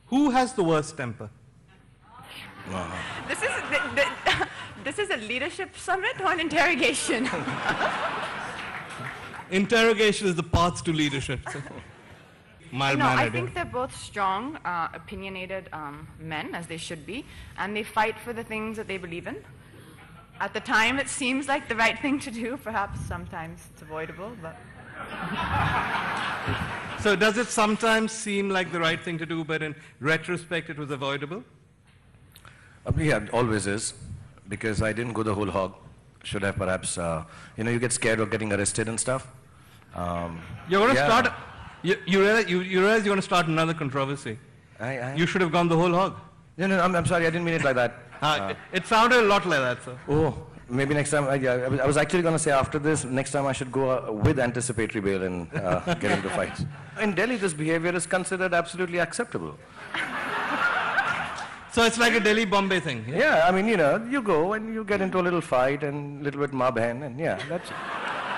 Who has the worst temper? This is this is a leadership summit or an interrogation? Interrogation is the path to leadership. Mild-mannered. No, I think they're both strong, opinionated men, as they should be, and they fight for the things that they believe in. At the time, it seems like the right thing to do. Perhaps sometimes it's avoidable, but... So does it sometimes seem like the right thing to do, but in retrospect it was avoidable? Yeah, it always is, because I didn't go the whole hog. Should have perhaps, you get scared of getting arrested and stuff. You're going to start... You realize you're going to start another controversy. You should have gone the whole hog. No, I'm sorry, I didn't mean it like that. It sounded a lot like that, sir. Oh, maybe next time. I was actually going to say after this, next time I should go with anticipatory bail and get into fights. In Delhi, this behavior is considered absolutely acceptable. So it's like a Delhi-Bombay thing. Yeah, I mean, you go and you get into a little fight and a little bit maa behan, and yeah, that's...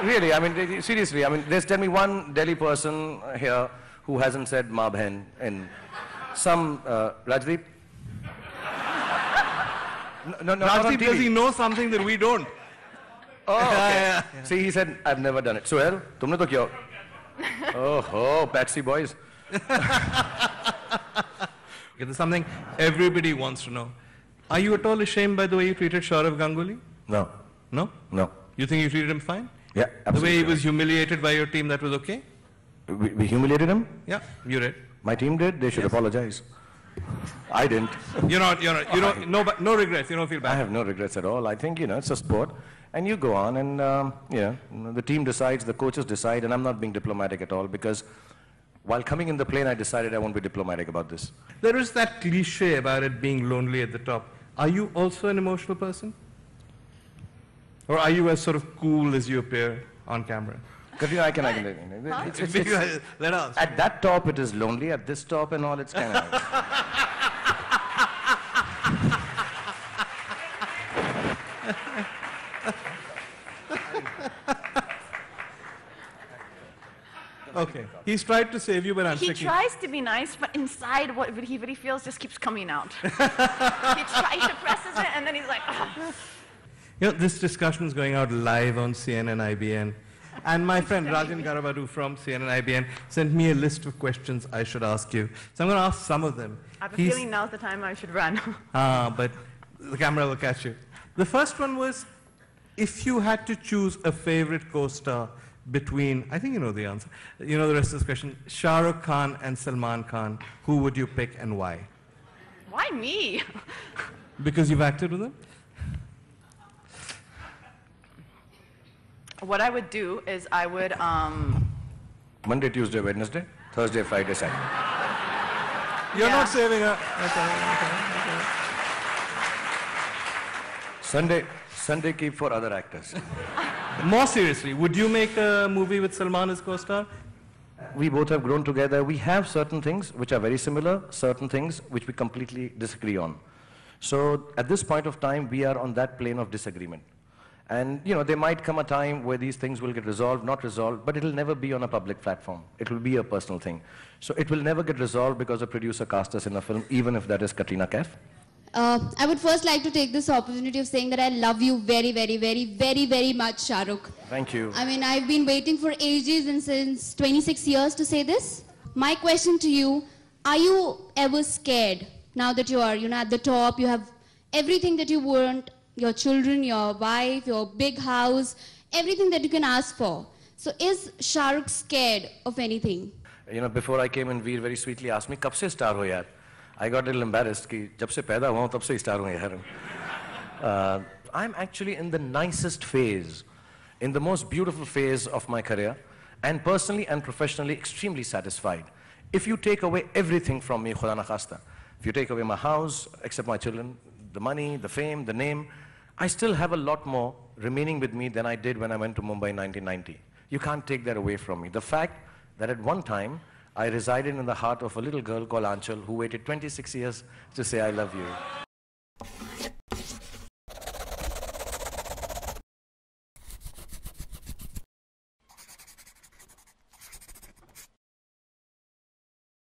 Really, I mean, seriously, I mean, there's tell me one Delhi person here who hasn't said maa behan in some... Rajdeep? No, Rajdeep, does he know something that we don't? Oh, okay. Yeah. See, he said, I've never done it. Suhail, tumne to kya? Oh, Patsy boys. There's something everybody wants to know. Are you at all ashamed by the way you treated Sourav Ganguly? No. No? No. You think you treated him fine? Yeah, absolutely. The way he was humiliated by your team, that was okay? We humiliated him? Yeah, you did. My team did? They should apologize. I didn't. You don't, no regrets, you don't feel bad? I have no regrets at all. I think, it's a sport. And you go on and, the team decides, the coaches decide, and I'm not being diplomatic at all because while coming in the plane, I decided I won't be diplomatic about this. There is that cliche about it being lonely at the top. Are you also an emotional person? Or are you as sort of cool as you appear on camera? I can. Let us. At that top, it is lonely. At this top and all, it's kind of... Okay. He's tried to save you, but He tries to be nice, but inside what he feels just keeps coming out. He suppresses it, and then he's like, oh. This discussion is going out live on CNN IBN. And my friend Rajan Garabadu from CNN IBN sent me a list of questions I should ask you. So I'm going to ask some of them. I have a feeling now's the time I should run. But the camera will catch you. The first one was, if you had to choose a favorite co-star between, I think you know the answer, you know the rest of this question, Shah Rukh Khan and Salman Khan, who would you pick and why? Why me? Because you've acted with them? What I would do is I would... Monday, Tuesday, Wednesday, Thursday, Friday, Saturday. You're not saving her. Okay. Sunday keep for other actors. More seriously, would you make a movie with Salman as co-star? We both have grown together. We have certain things which are very similar, certain things which we completely disagree on. So at this point of time, we are on that plane of disagreement. And, there might come a time where these things will get resolved, not resolved, but it'll never be on a public platform. It will be a personal thing. So it will never get resolved because a producer cast us in a film, even if that is Katrina Kaif. I would first like to take this opportunity of saying that I love you very, very, very, very, very much, Shah Rukh. Thank you. I mean, I've been waiting for ages and since 26 years to say this. My question to you, are you ever scared now that you are, at the top, you have everything that you want, your children, your wife, your big house, everything that you can ask for. So is Shah Rukh scared of anything? Before I came in, Veer very sweetly asked me, "Kab se star ho yaar?" I got a little embarrassed ki jab se paida hua hu tab se star hu yaar. I'm actually in the nicest phase, in the most beautiful phase of my career, and personally and professionally extremely satisfied. If you take away everything from me, khuda na khasta, if you take away my house, except my children, the money, the fame, the name, I still have a lot more remaining with me than I did when I went to Mumbai in 1990. You can't take that away from me. The fact that at one time, I resided in the heart of a little girl called Anchal who waited 26 years to say, I love you.